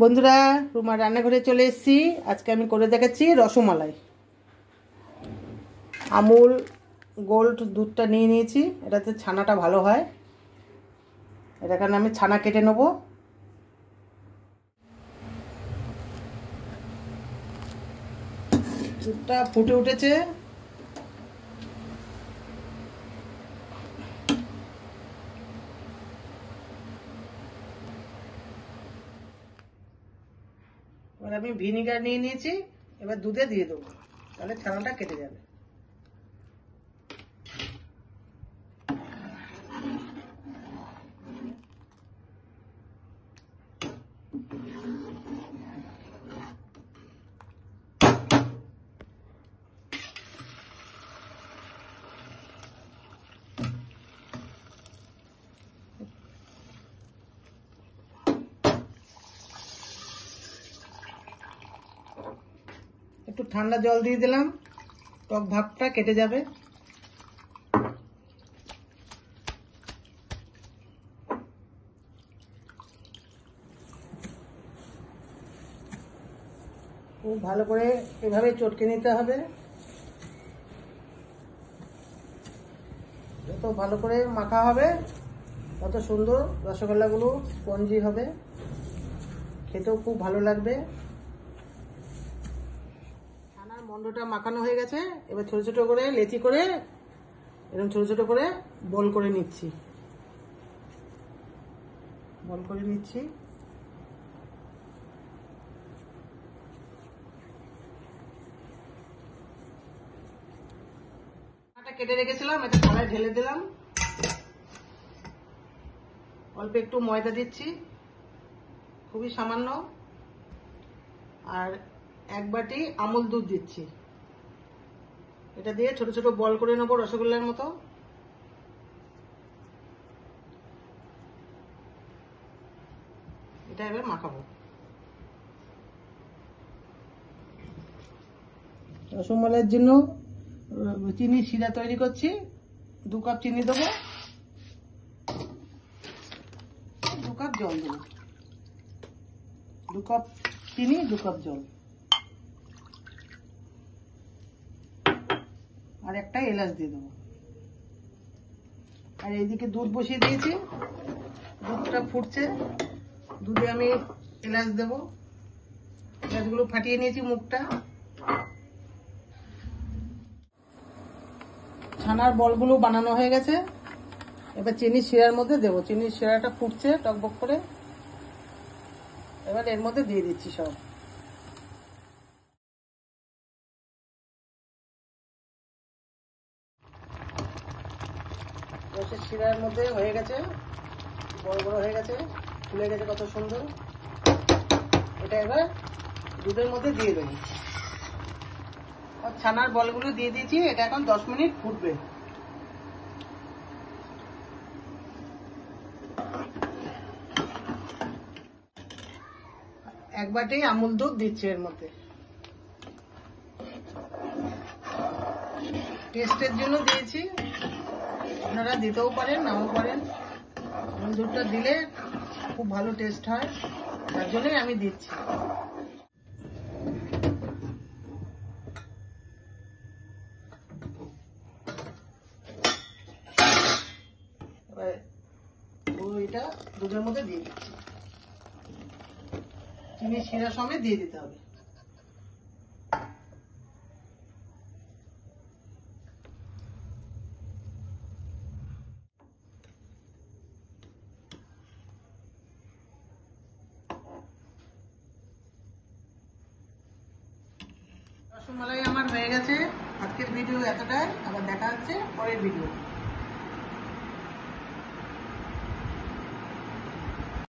বন্ধুরা রুমার রান্নাঘরে চলে এসেছি। আজকে আমি করে দেখাচ্ছি রসমালাই। আমুল গোল্ড দুধটা নিয়ে নিয়েছি, এটাতে ছানাটা ভালো হয়। এটা কারণে আমি ছানা কেটে নেব। দুধটা ফুটে উঠেছে, এবার আমি ভিনিগার নিয়ে নিয়েছি, এবার দুধে দিয়ে দেবো, তাহলে ছানাটা কেটে যাবে। একটু ঠান্ডা জল দিয়ে দিলাম, টক ভাবটা কেটে যাবে। খুব ভালো করে এভাবে চটকে নিতে হবে। যত ভালো করে মাখা হবে তত সুন্দর রসগোল্লাগুলো স্পঞ্জি হবে, খেতেও খুব ভালো লাগবে। ছানার মন্ডটা মাখানো হয়ে গেছে, এবার ছোট ছোট করে লেচি করে এরকম ছোট ছোট করে বল করে নিচ্ছি। কেটে রেখেছিলাম, এটা থালায় ঢেলে দিলাম। অল্প একটু ময়দা দিচ্ছি, খুবই সামান্য, আর এক বাটি আমুল দুধ দিচ্ছি। এটা দিয়ে ছোট ছোট বল করে নেবো রসগোল্লার মতো। এটা এবার মাখাবো। রসমালাইয়ের জন্য চিনি শিরা তৈরি করছি। 2 কাপ চিনি দেবো, 2 কাপ জল দেবো। 2 কাপ চিনি, 2 কাপ জল, আর একটা এলাচ দিয়ে দেবো। আর এইদিকে দুধ বসিয়ে দিয়েছি, দুধটা ফুটছে, দুধে আমি এলাচ দেবো। এলাচগুলো ফাটিয়ে নিয়েছি মুখটা। ছানার বলগুলো বানানো হয়ে গেছে, এবার চিনির শিরার মধ্যে দেবো। চিনির শিরাটা ফুটছে টকবক করে, এবার এর মধ্যে দিয়ে দিচ্ছি সব। রসের শিরার মধ্যে হয়ে গেছে, বড় বড় হয়ে গেছে, ফুলে গেছে কত সুন্দর। এটা এবার দুধের মধ্যে দিয়ে দেবো। ছানার বলগুলো দিয়ে দিয়েছি, এটা এখন 10 মিনিট ফুটবে। এক বাটি আমুল দুধ দিচ্ছি এর মধ্যে, টেস্টের জন্য দিয়েছি, আপনারা দিতেও পারেন নাও পারেন। আমুল দুধটা দিলে খুব ভালো টেস্ট হয়, তার জন্যই আমি দিচ্ছি। এটা দুধের মধ্যে দিয়ে দিচ্ছি, চিনি শিরা সমেত দিয়ে দিতে হবে। রসমালাই আমার হয়ে গেছে। আজকের ভিডিও এতটাই, আবার দেখা হচ্ছে পরের ভিডিও।